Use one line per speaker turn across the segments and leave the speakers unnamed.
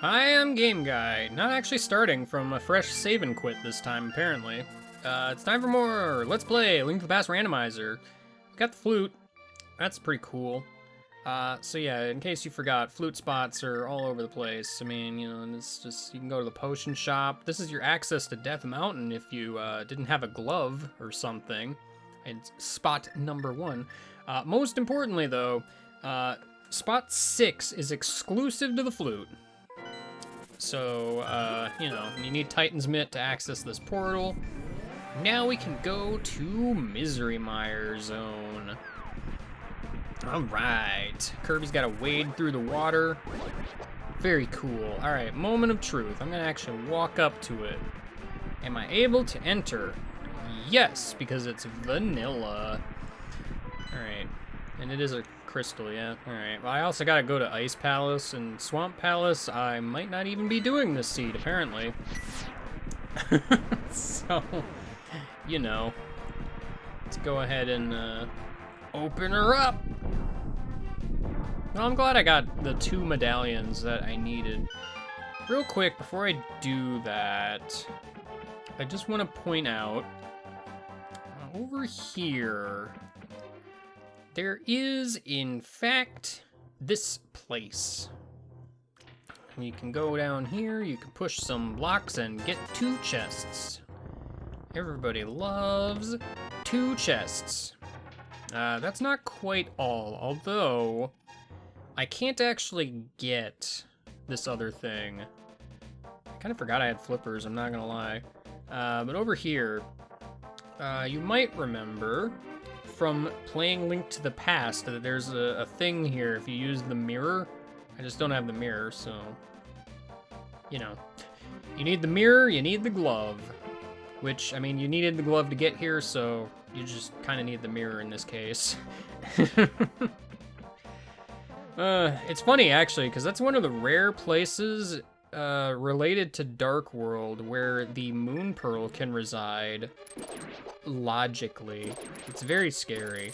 I am Game Guy, not actually starting from a fresh save and quit this time, apparently. It's time for more Let's Play LttP Randomizer. We got the flute. That's pretty cool. So yeah, in case you forgot, flute spots are all over the place. I mean, you know, and it's just, you can go to the potion shop. This is your access to Death Mountain if you didn't have a glove or something. It's spot number 1. Most importantly, though, spot 6 is exclusive to the flute. So, you know, you need Titan's Mitt to access this portal. Now we can go to Misery Mire Zone. Alright, Kirby's gotta wade through the water. Very cool. Alright, moment of truth. I'm gonna actually walk up to it. Am I able to enter? Yes, because it's vanilla. Alright, and it is a crystal, yeah. Alright, well I also gotta go to Ice Palace and Swamp Palace. I might not even be doing this seed, apparently. So, you know. Let's go ahead and open her up. Well, I'm glad I got the 2 medallions that I needed. Real quick, before I do that, I just want to point out, over here, there is, in fact, this place. You can go down here, you can push some blocks and get 2 chests. Everybody loves 2 chests. That's not quite all, although I can't actually get this other thing. I kind of forgot I had flippers, I'm not gonna lie. But over here, you might remember from playing Link to the Past that there's a thing here if you use the mirror. I just don't have the mirror, so, you know. You need the mirror, you need the glove. Which, I mean, you needed the glove to get here, so you just kind of need the mirror in this case. It's funny, actually, because that's one of the rare places related to Dark World where the Moon Pearl can reside logically. It's very scary.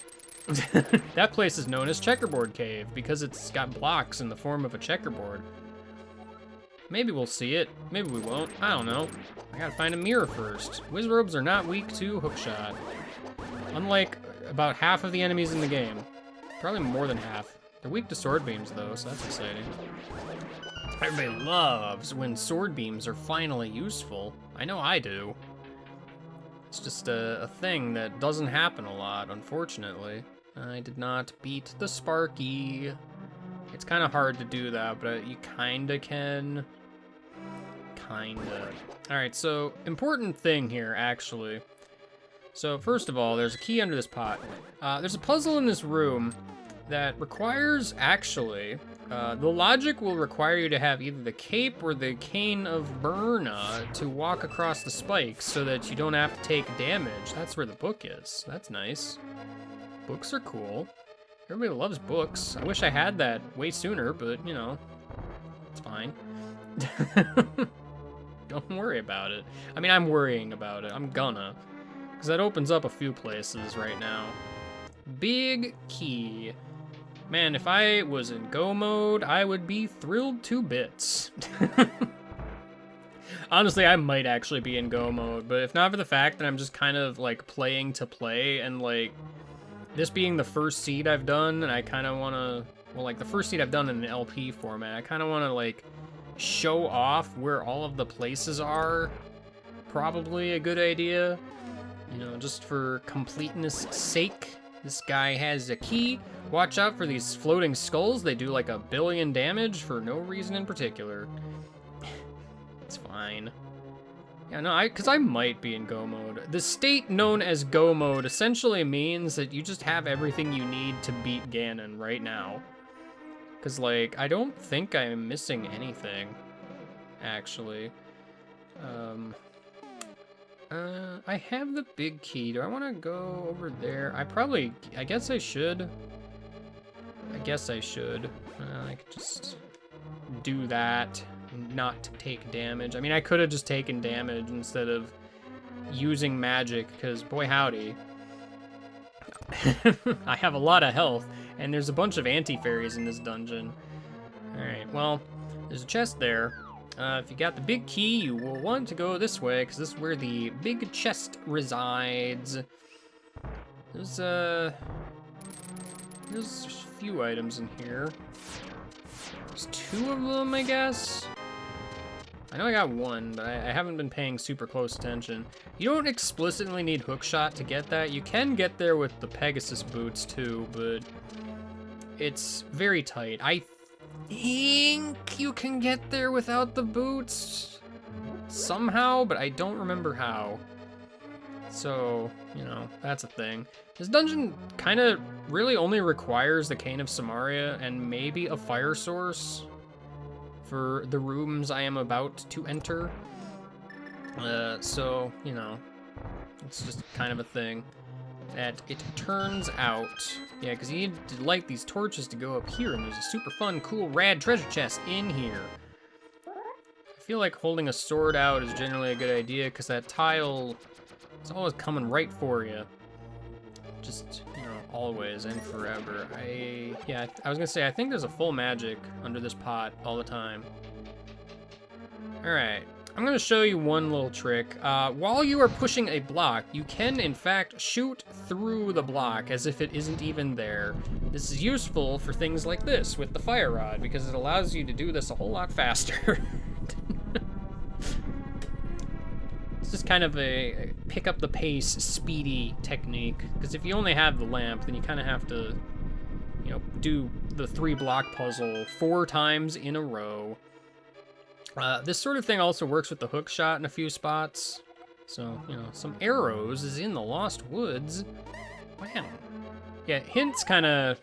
That place is known as Checkerboard Cave because it's got blocks in the form of a checkerboard. Maybe we'll see it. Maybe we won't. I don't know. I gotta find a mirror first. Wizrobes are not weak to hookshot. Unlike about half of the enemies in the game. Probably more than half. They're weak to sword beams though, so that's exciting. Everybody loves when sword beams are finally useful. I know I do. It's just a thing that doesn't happen a lot, unfortunately. I did not beat the Sparky. It's kind of hard to do that, but you kinda can. Kinda. Alright, so important thing here, actually. So first of all, there's a key under this pot. There's a puzzle in this room that requires, actually, the logic will require you to have either the cape or the cane of Berna to walk across the spikes so that you don't have to take damage. That's where the book is. That's nice. Books are cool. Everybody loves books. I wish I had that way sooner, but, you know, it's fine. Don't worry about it. I mean, I'm worrying about it. I'm gonna. Because that opens up a few places right now. Big key. Man, if I was in go mode, I would be thrilled to bits. Honestly, I might actually be in go mode, but if not for the fact that I'm just kind of, like, playing to play, and, like, this being the first seed I've done, and I kind of want to, well, like, the first seed I've done in an LP format, I kind of want to, like, show off where all of the places are. Probably a good idea. You know, just for completeness sake. This guy has a key. Watch out for these floating skulls. They do like 1 billion damage for no reason in particular. It's fine. Yeah, no, because I might be in go mode. The state known as go mode essentially means that you just have everything you need to beat Ganon right now. Because, like, I don't think I'm missing anything, actually. I have the big key. Do I want to go over there? I guess I should. I could just do that and not take damage. I mean, I could have just taken damage instead of using magic, because boy howdy. I have a lot of health, and there's a bunch of anti-fairies in this dungeon. Alright, well, There's a chest there. If you got the big key, you will want to go this way, because this is where the big chest resides. There's a few items in here. There's 2 of them, I guess. I know I got 1, but I haven't been paying super close attention. You don't explicitly need hookshot to get that. You can get there with the Pegasus boots too, but it's very tight. I think you can get there without the boots somehow, but I don't remember how. So, you know, that's a thing. This dungeon kind of really only requires the Cane of Samaria and maybe a fire source for the rooms I am about to enter. So, you know, it's just kind of a thing that it turns out. Yeah, because you need to light these torches to go up here, and there's a super fun, cool, rad treasure chest in here. I feel like holding a sword out is generally a good idea, because that tile is always coming right for you. Just, you know, always and forever. I was gonna say, I think there's a full magic under this pot all the time. All right, I'm gonna show you one little trick. While you are pushing a block, you can in fact shoot through the block as if it isn't even there. This is useful for things like this with the fire rod, because it allows you to do this a whole lot faster. It's just kind of a pick up the pace, speedy technique. Because if you only have the lamp, then you kind of have to, you know, do the 3-block puzzle 4 times in a row. This sort of thing also works with the hook shot in a few spots. So, you know, some arrows is in the Lost Woods. Wow. Yeah, hints kind of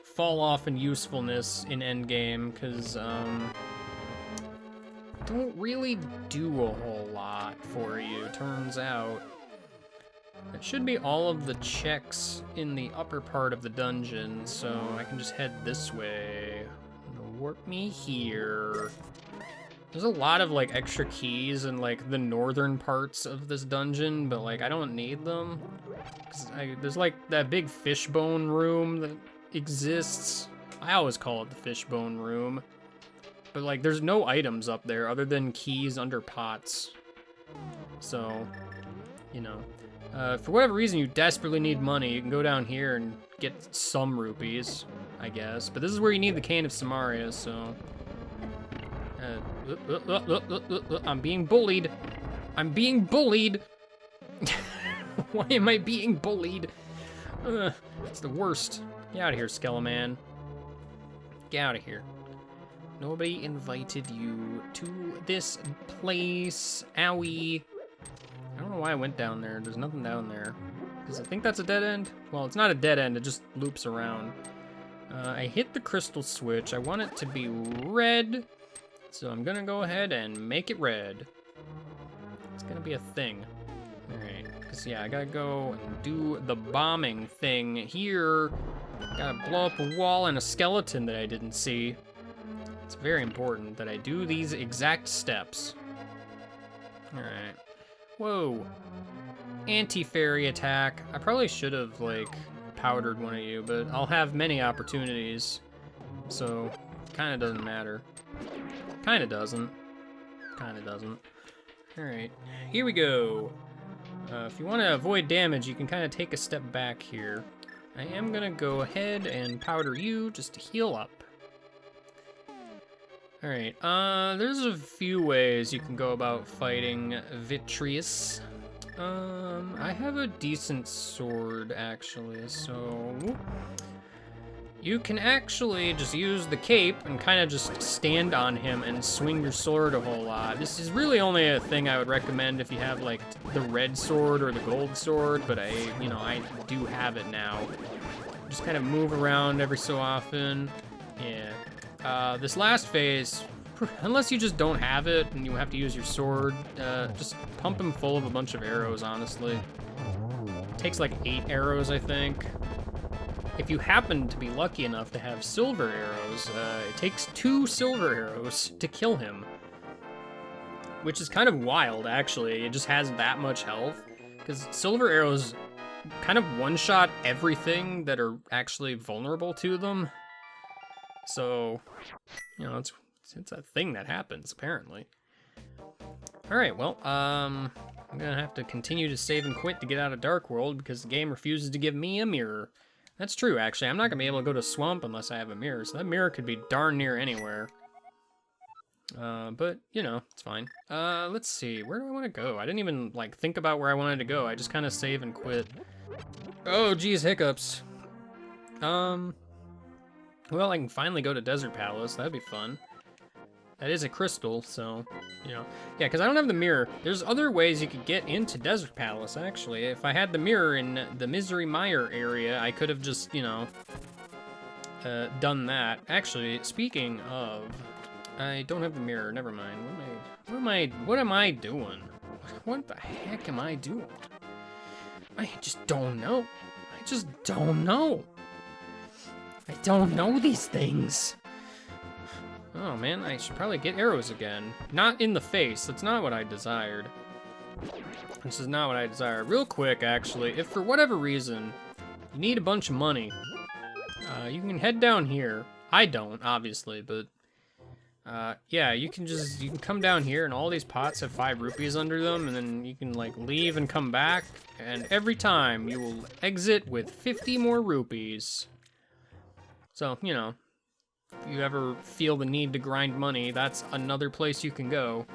fall off in usefulness in endgame, because, don't really do a whole lot for you, turns out. It should be all of the checks in the upper part of the dungeon, so I can just head this way. Warp me here. There's a lot of, like, extra keys in, like, the northern parts of this dungeon, but, like, I don't need them. 'Cause there's, like, that big fishbone room that exists. I always call it the fishbone room. But, like, there's no items up there other than keys under pots. So, you know. For whatever reason you desperately need money, you can go down here and get some rupees, I guess. But this is where you need the Cane of Samaria, so... I'm being bullied. I'm being bullied. Why am I being bullied? It's the worst. Get out of here, Skeleman. Get out of here. Nobody invited you to this place. Owie. I don't know why I went down there. There's nothing down there. Because I think that's a dead end. Well, it's not a dead end. It just loops around. I hit the crystal switch. I want it to be red. So I'm going to go ahead and make it red. It's going to be a thing. All right. Because, yeah, I got to go and do the bombing thing here. Got to blow up a wall and a skeleton that I didn't see. It's very important that I do these exact steps. All right. Whoa. Anti-fairy attack. I probably should have, like, powdered one of you, but I'll have many opportunities. So, kind of doesn't matter. Kind of doesn't. Kind of doesn't. All right. Here we go. If you want to avoid damage, you can kind of take a step back here. I am going to go ahead and powder you just to heal up. All right, there's a few ways you can go about fighting Vitreous. I have a decent sword, actually, so... You can actually just use the cape and kind of just stand on him and swing your sword a whole lot. This is really only a thing I would recommend if you have, like, the red sword or the gold sword, but I do have it now. Just kind of move around every so often, yeah. This last phase, unless you just don't have it and you have to use your sword, just pump him full of a bunch of arrows, honestly. It takes like 8 arrows, I think. If you happen to be lucky enough to have silver arrows, it takes 2 silver arrows to kill him. Which is kind of wild, actually. It just has that much health. Because silver arrows kind of one-shot everything that are actually vulnerable to them. So, you know, it's It's a thing that happens, apparently. Alright, well, I'm gonna have to continue to save and quit to get out of Dark World because the game refuses to give me a mirror. That's true, actually. I'm not gonna be able to go to Swamp unless I have a mirror, so that mirror could be darn near anywhere. But, you know, it's fine. Let's see. Where do I want to go? I didn't even, like, think about where I wanted to go. I just kind of save and quit. Oh, geez, hiccups. Well, I can finally go to Desert Palace. That'd be fun. That is a crystal, so, you know. Yeah, because I don't have the mirror. There's other ways you could get into Desert Palace, actually. If I had the mirror in the Misery Mire area, I could have just, you know, done that. Actually, speaking of... I don't have the mirror, never mind. What am I doing? What the heck am I doing? I just don't know. I just don't know. I don't know these things. Oh man, I should probably get arrows again. Not in the face, that's not what I desired. This is not what I desired. Real quick, actually, if for whatever reason you need a bunch of money, you can head down here. I don't, obviously, but yeah, you can come down here and all these pots have 5 rupees under them, and then you can like leave and come back, and every time you will exit with 50 more rupees. So, you know, if you ever feel the need to grind money, that's another place you can go.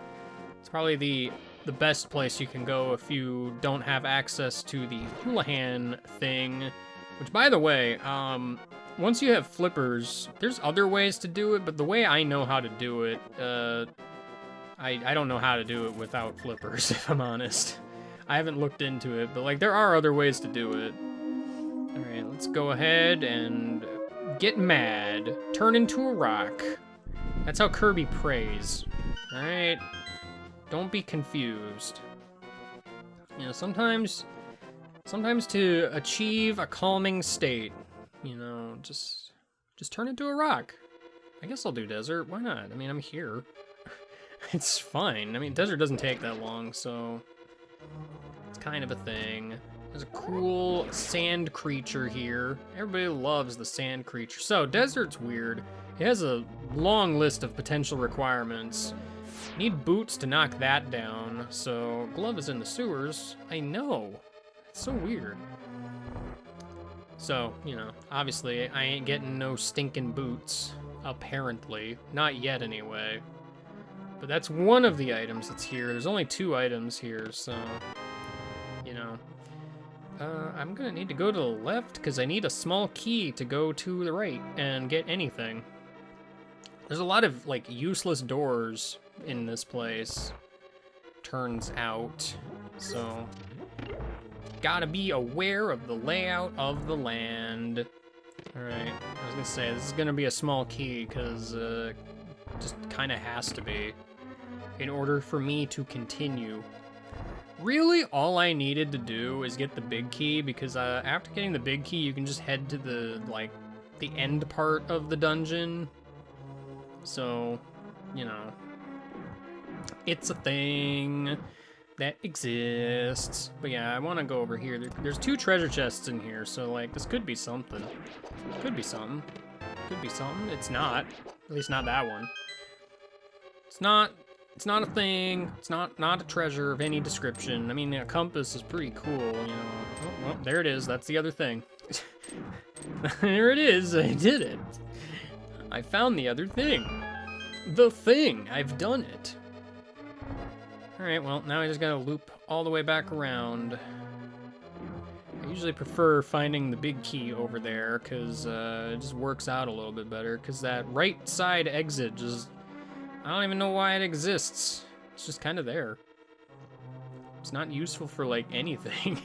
It's probably the best place you can go if you don't have access to the Houlihan thing, which, by the way, once you have flippers, there's other ways to do it, but the way I know how to do it, I don't know how to do it without flippers, if I'm honest. I haven't looked into it, but like there are other ways to do it. All right, let's go ahead and get mad. Turn into a rock. That's how Kirby prays. All right, don't be confused. You know, sometimes to achieve a calming state, you know, just turn into a rock. I guess I'll do desert. Why not? I mean, I'm here. It's fine. I mean, desert doesn't take that long, so it's kind of a thing. There's a cool sand creature here. Everybody loves the sand creature. So, desert's weird. It has a long list of potential requirements. Need boots to knock that down. So, glove is in the sewers. I know. It's so weird. So, you know, obviously I ain't getting no stinking boots, apparently. Not yet, anyway. But that's one of the items that's here. There's only 2 items here, so, you know. I'm gonna need to go to the left, because I need a small key to go to the right and get anything. There's a lot of, like, useless doors in this place, turns out, so... Gotta be aware of the layout of the land. Alright, I was gonna say, this is gonna be a small key, because just kinda has to be, in order for me to continue. Really, all I needed to do is get the big key, because after getting the big key, you can just head to the, like, the end part of the dungeon. So, you know, it's a thing that exists. But yeah, I want to go over here. There's 2 treasure chests in here, so like this could be something. Could be something. Could be something. It's not. At least not that one. It's not a thing. It's not a treasure of any description. I mean, a compass is pretty cool, you know. Oh, well, there it is. That's the other thing. There it is. I did it. I found the other thing. The thing. I've done it. Alright, well, now I just gotta loop all the way back around. I usually prefer finding the big key over there, because it just works out a little bit better, because that right side exit just... I don't even know why it exists. It's just kind of there. It's not useful for, like, anything.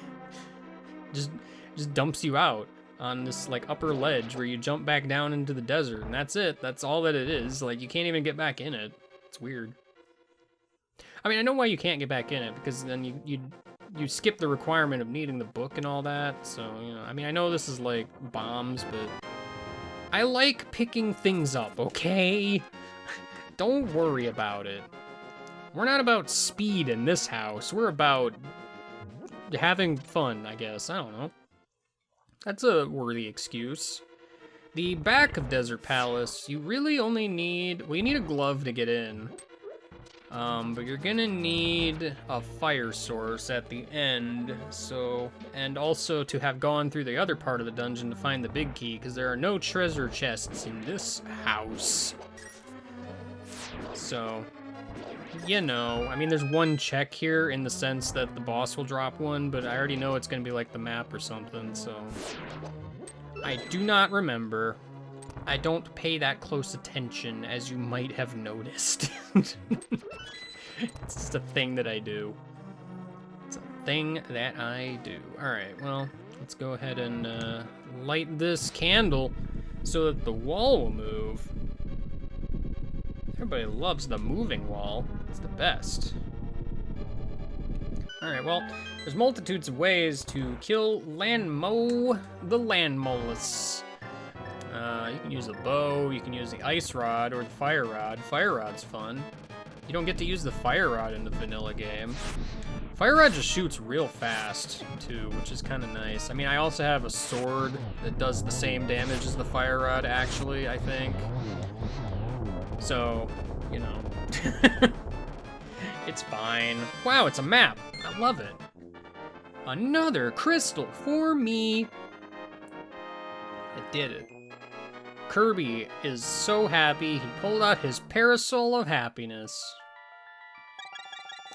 just dumps you out on this, like, upper ledge where you jump back down into the desert, and that's it. That's all that it is. Like, you can't even get back in it. It's weird. I mean, I know why you can't get back in it, because then you skip the requirement of needing the book and all that, so, you know, I mean, I know this is, like, bombs, but I like picking things up, okay? Don't worry about it. We're not about speed in this house. We're about having fun, I guess. I don't know. That's a worthy excuse. the back of Desert Palace, you really only need, well, you need a glove to get in. But you're gonna need a fire source at the end, so, and also to have gone through the other part of the dungeon to find the big key, because there are no treasure chests in this house. So, you know, I mean, there's one check here in the sense that the boss will drop one, but I already know it's gonna be like the map or something, so. I do not remember. I don't pay that close attention, as you might have noticed. It's just a thing that I do. It's a thing that I do. Alright, well, let's go ahead and light this candle so that the wall will move. Everybody loves the moving wall. It's the best. Alright, well, there's multitudes of ways to kill the land mollusk. You can use a bow, you can use the ice rod, or the fire rod. Fire rod's fun. You don't get to use the fire rod in the vanilla game. Fire rod just shoots real fast, too, which is kind of nice. I mean, I also have a sword that does the same damage as the fire rod, actually, I think. So, you know. It's fine. Wow, it's a map. I love it. Another crystal for me. I did it. Kirby is so happy, he pulled out his parasol of happiness.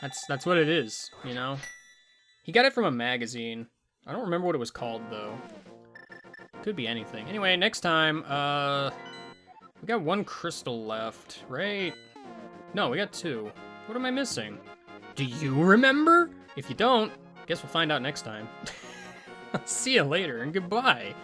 That's what it is, you know? He got it from a magazine. I don't remember what it was called, though. Could be anything. Anyway, next time, we got one crystal left, right? No, we got two. What am I missing? Do you remember? If you don't, guess we'll find out next time. See you later, and goodbye.